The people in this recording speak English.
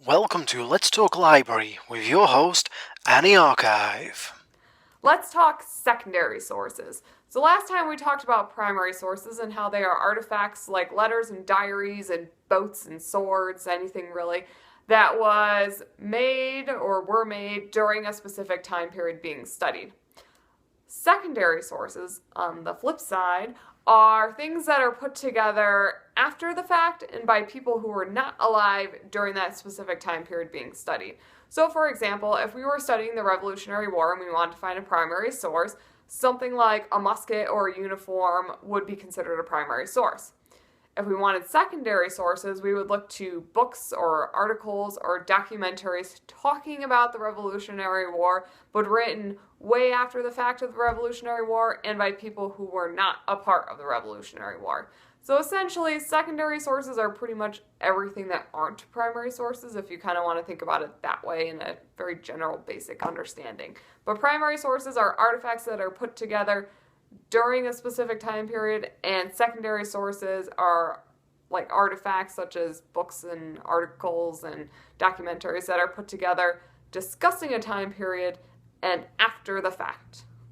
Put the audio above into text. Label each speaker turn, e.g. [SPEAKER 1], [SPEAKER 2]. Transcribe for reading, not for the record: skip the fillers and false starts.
[SPEAKER 1] Welcome to Let's Talk Library with your host, Annie Archive.
[SPEAKER 2] Let's talk secondary sources. So last time we talked about primary sources and how they are artifacts like letters and diaries and boats and swords, anything really, that was made or were made during a specific time period being studied. Secondary sources, on the flip side, are things that are put together after the fact and by people who were not alive during that specific time period being studied. So, for example, if we were studying the Revolutionary War and we wanted to find a primary source, something like a musket or a uniform would be considered a primary source. If we wanted secondary sources, we would look to books or articles or documentaries talking about the Revolutionary War, but written way after the fact of the Revolutionary War and by people who were not a part of the Revolutionary War. So essentially, secondary sources are pretty much everything that aren't primary sources, if you kind of want to think about it that way in a very general, basic understanding. But primary sources are artifacts that are put together during a specific time period, and secondary sources are like artifacts such as books and articles and documentaries that are put together discussing a time period and after the fact.